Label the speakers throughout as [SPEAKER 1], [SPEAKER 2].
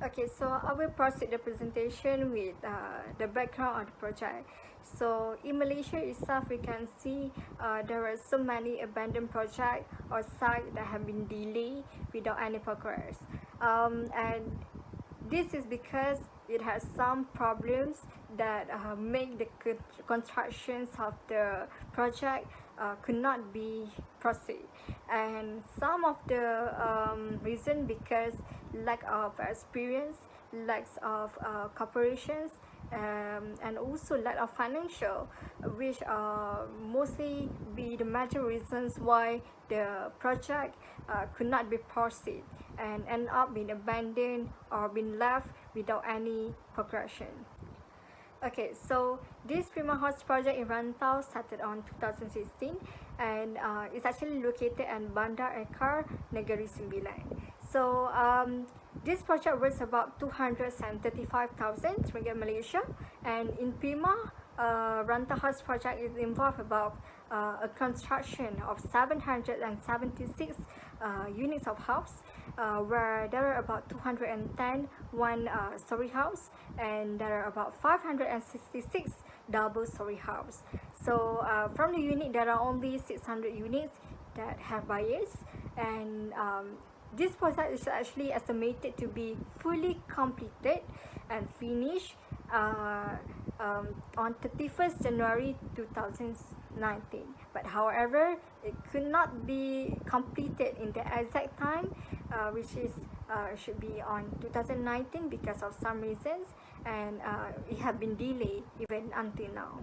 [SPEAKER 1] Okay, so I will proceed the presentation with the background of the project. So in Malaysia itself, we can see there are so many abandoned projects or sites that have been delayed without any progress. And this is because it has some problems that make the constructions of the project could not be proceed, and some of the reason because lack of experience, lack of corporations, and also lack of financial, which mostly be the major reasons why the project could not be proceed and end up being abandoned or being left without any progression. Okay, so this Prima House project in Rantau started on 2016, and it's actually located in Bandar Ekar, Negeri Sembilan. So this project was about 235,000 ringgit Malaysia, and in Prima, Rantau House project is involved about a construction of 776 units of house, where there are about 210 one-story house, and there are about 566 double-story house. So from the unit, there are only 600 units that have buyers, and this project is actually estimated to be fully completed and finished on 31st January 2019. But however, it could not be completed in the exact time, which is should be on 2019 because of some reasons, and it have been delayed even until now.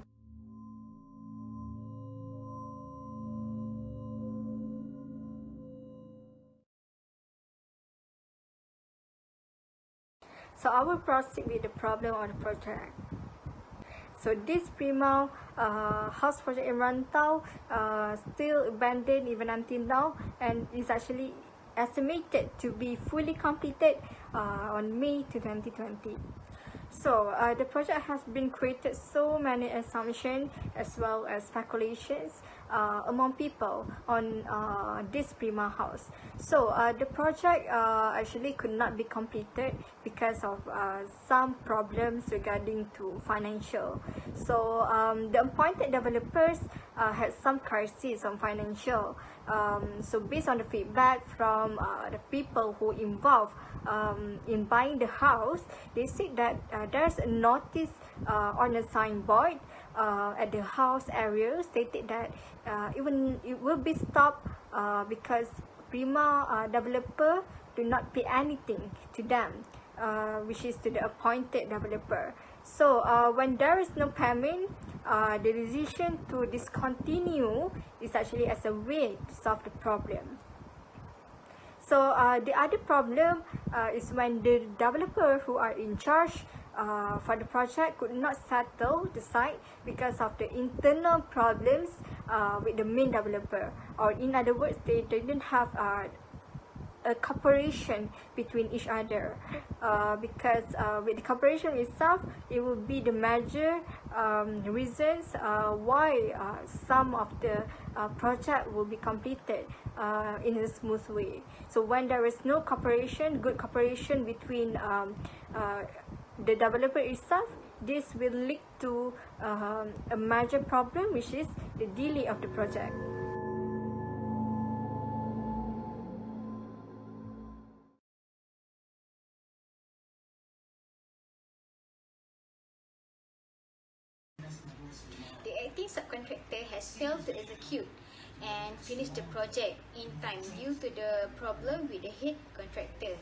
[SPEAKER 1] So I will proceed with the problem of the project. So this Prima house project in Rantau still abandoned even until now, and is actually estimated to be fully completed on May 2020. So the project has been created so many assumptions as well as speculations among people on this Prima house. So the project actually could not be completed because of some problems regarding to financial. So the appointed developers had some crisis on financial. So based on the feedback from the people who involved in buying the house, they said that there's a notice on a signboard at the house area stated that it will be stopped because Prima developer do not pay anything to them, which is to the appointed developer. So when there is no payment, the decision to discontinue is actually as a way to solve the problem. So the other problem is when the developer who are in charge for the project could not settle the site because of the internal problems with the main developer, or in other words, they didn't have a cooperation between each other, because with the cooperation itself, it will be the major reasons why some of the project will be completed in a smooth way. So when there is no cooperation, good cooperation between the developer itself, this will lead to a major problem, which is the delay of the project.
[SPEAKER 2] The acting subcontractor has failed to execute and finish the project in time due to the problem with the head contractor.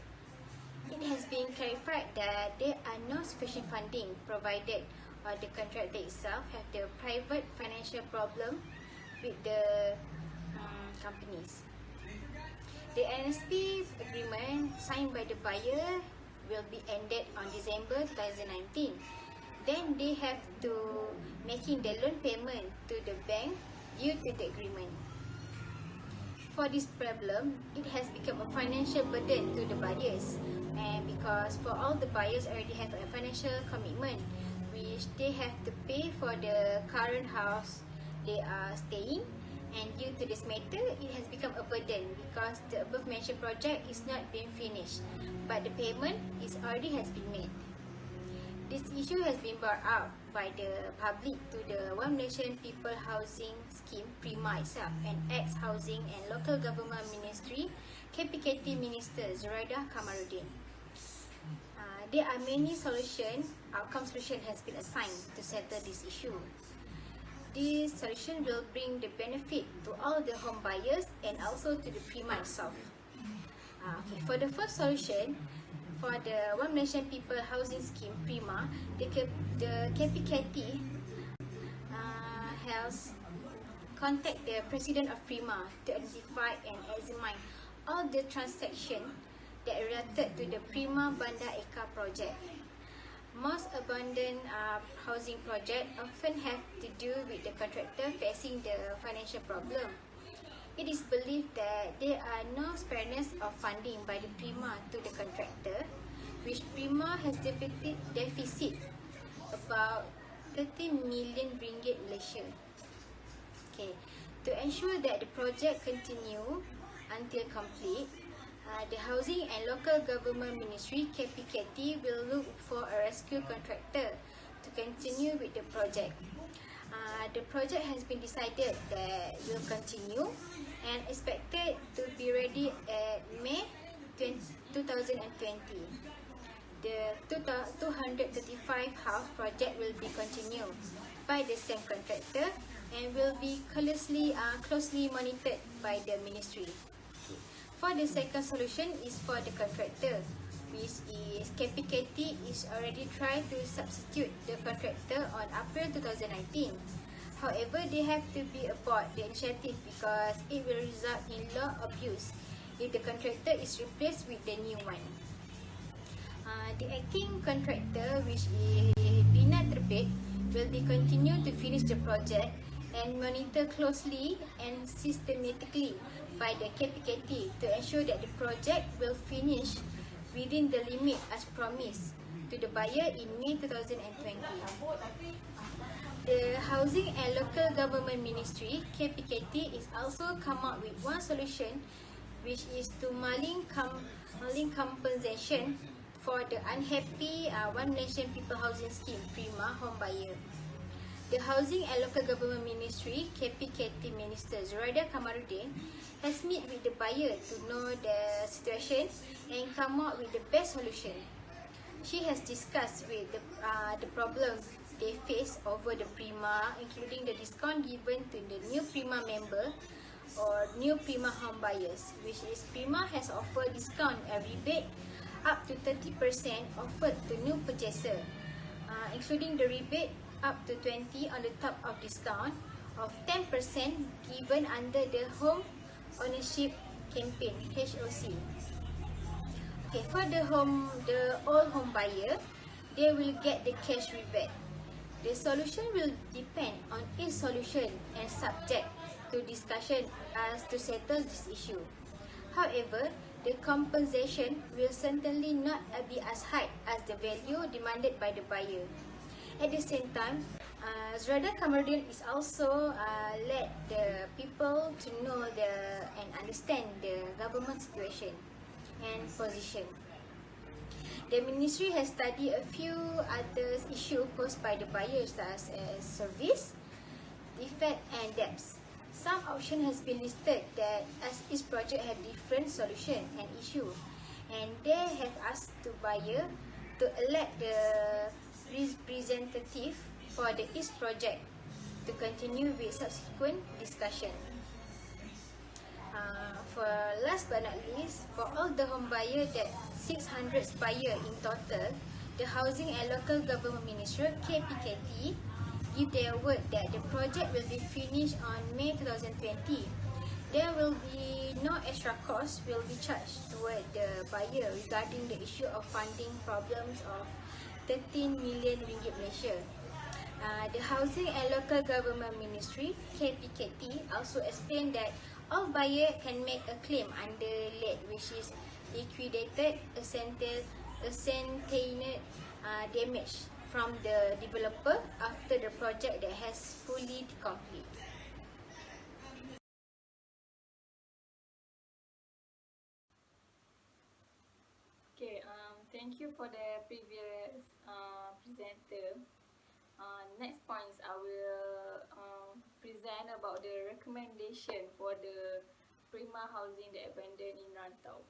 [SPEAKER 2] It has been clarified that there are no sufficient funding provided, or the contractor itself have the private financial problem with the companies. The NSP agreement signed by the buyer will be ended on December 2019. Then they have to making the loan payment to the bank due to the agreement. For this problem, it has become a financial burden to the buyers, and because for all the buyers already have a financial commitment, which they have to pay for the current house they are staying, And due to this matter, it has become a burden because the above mentioned project is not being finished, but the payment has been made. This issue has been brought up by the public to the One Nation People Housing Scheme PRIMA itself and ex-Housing and Local Government Ministry KPKT Minister Zuraida Kamarudin. There are many outcome solution has been assigned to settle this issue. This solution will bring the benefit to all the home buyers and also to the PRIMA itself. For the first solution, for the One Nation People Housing Scheme PRIMA, the KPKT has contacted the President of PRIMA to identify and examine all the transactions that related to the PRIMA Bandar Eka project. Most abandoned housing projects often have to do with the contractor facing the financial problem. It is believed that there are no spareness of funding by the PRIMA to the contractor, which PRIMA has deficit about 30 million ringgit Malaysia. To ensure that the project continue until complete, the Housing and Local Government Ministry KPKT will look for a rescue contractor to continue with the project. The project has been decided that will continue and expected to be ready at May 2020. The 235 house project will be continued by the same contractor and will be closely monitored by the ministry. For the second solution is for the contractor, which is KPKT is already trying to substitute the contractor on April 2019. However, they have to be abort the initiative because it will result in law abuse if the contractor is replaced with the new one. The acting contractor, which is Bina Terbit, will be continued to finish the project and monitor closely and systematically by the KPKT to ensure that the project will finish within the limit as promised to the buyer in May 2020. The Housing and Local Government Ministry KPKT is also come up with one solution, which is to maling compensation for the unhappy One Nation People Housing Scheme PRIMA home buyer. The Housing and Local Government Ministry KPKT Minister Zuraida Kamarudin has met with the buyer to know the situation and come up with the best solution. She has discussed with the problems they face over the PRIMA, including the discount given to the new PRIMA member or new PRIMA home buyers, which is PRIMA has offered discount and rebate up to 30% offered to new purchaser, including the rebate up to 20 on the top of discount of 10% given under the Home Ownership Campaign (HOC). For the old home buyer, they will get the cash rebate. The solution will depend on each solution and subject to discussion as to settle this issue. However, the compensation will certainly not be as high as the value demanded by the buyer. At the same time, Zuraida Kamarudin is also let the people to know and understand the government situation and position. The ministry has studied a few other issues posed by the buyers such as service, defect and debts. Some option has been listed that as each project have different solution and issue, and they have asked the buyer to elect the representative for the each project to continue with subsequent discussion. For last but not least, for all the home buyer that 600 buyer in total, the Housing and Local Government Ministry KPKT give their word that the project will be finished on May 2020. There will be no extra cost will be charged toward the buyer regarding the issue of funding problems of 13 million ringgit Malaysia. The Housing and Local Government Ministry KPKT also explained that all buyers can make a claim under late, which is liquidated essential damage from the developer after the project that has fully complete.
[SPEAKER 3] Thank you for the previous presenter. Next points I will present about the recommendation for the Prima housing that abandoned in Rantau.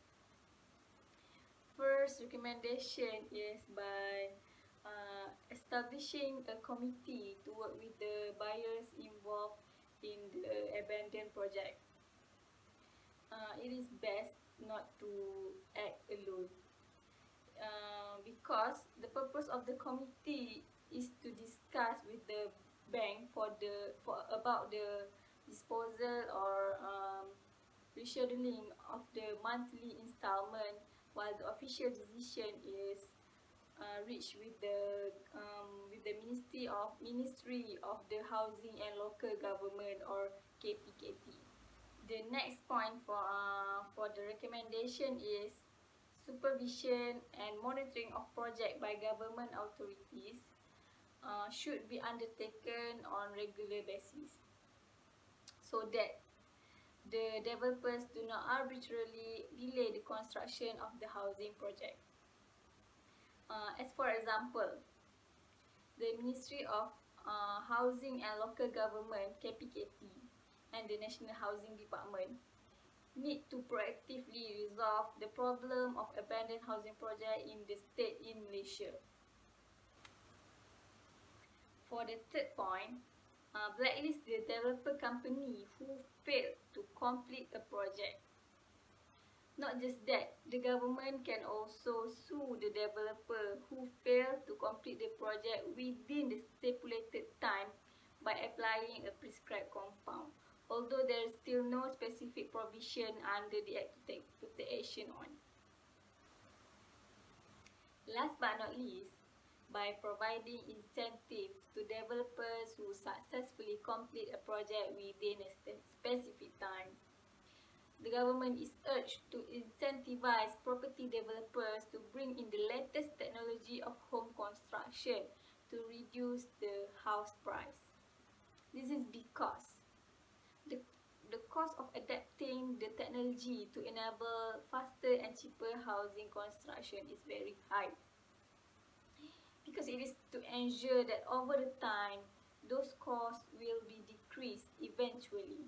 [SPEAKER 3] First recommendation is by establishing a committee to work with the buyers involved in the abandoned project. It is best not to act alone. Because the purpose of the committee is to discuss with the bank about the disposal or rescheduling of the monthly installment, while the official decision is reached with the Ministry of the Housing and Local Government, or KPKP. The next point for the recommendation is supervision and monitoring of project by government authorities should be undertaken on regular basis, so that the developers do not arbitrarily delay the construction of the housing project. As for example, the Ministry of Housing and Local Government (KPKP) and the National Housing Department need to proactively resolve the problem of abandoned housing project in the state in Malaysia. For the third point, blacklist the developer company who failed to complete a project. Not just that, the government can also sue the developer who failed to complete the project within the stipulated time by applying a prescribed compound, although there is still no specific provision under the Act to take action on. Last but not least, by providing incentives to developers who successfully complete a project within a specific time, the government is urged to incentivize property developers to bring in the latest technology of home construction to reduce the house price. This is because the cost of adapting the technology to enable faster and cheaper housing construction is very high, because it is to ensure that over the time those costs will be decreased eventually.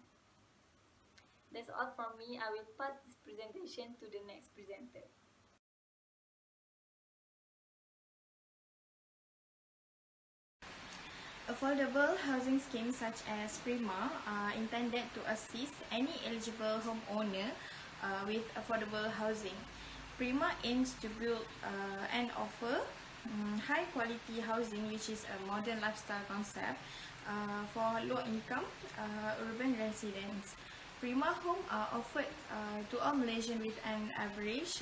[SPEAKER 3] That's all from me. I will pass this presentation to the next presenter.
[SPEAKER 1] Affordable housing schemes such as Prima are intended to assist any eligible homeowner with affordable housing. Prima aims to build and offer high quality housing, which is a modern lifestyle concept for low income urban residents. Prima home are offered to all Malaysians with an average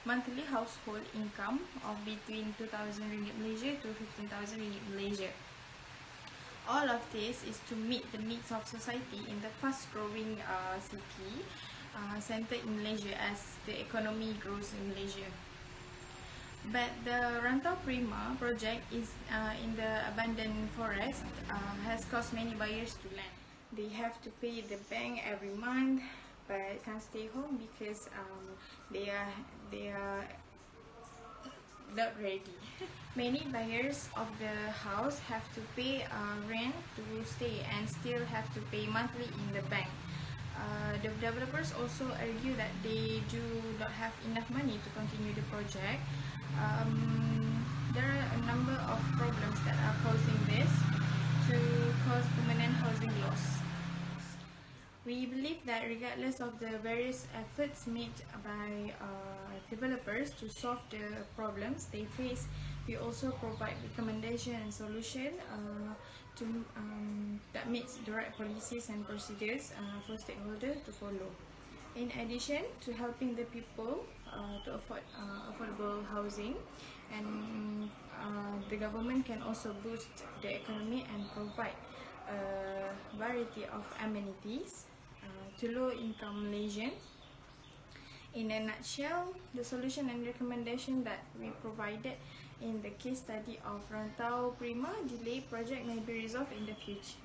[SPEAKER 1] monthly household income of between 2,000 ringgit Malaysia to 15,000 ringgit Malaysia. All of this is to meet the needs of society in the fast-growing city center in Malaysia as the economy grows in Malaysia. But the Rantau Prima project is in the abandoned forest, has caused many buyers to land. They have to pay the bank every month, but can't stay home because they are not ready. Many buyers of the house have to pay rent to stay and still have to pay monthly in the bank. The developers also argue that they do not have enough money to continue the project. There are a number of problems that are causing this to cause permanent housing loss. We believe that regardless of the various efforts made by developers to solve the problems they face, we also provide recommendation and solution that meets the right policies and procedures for stakeholders to follow. In addition to helping the people to afford affordable housing, and the government can also boost the economy and provide a variety of amenities to low-income Malaysians. In a nutshell, the solution and recommendation that we provided in the case study of Rantau Prima delay project may be resolved in the future.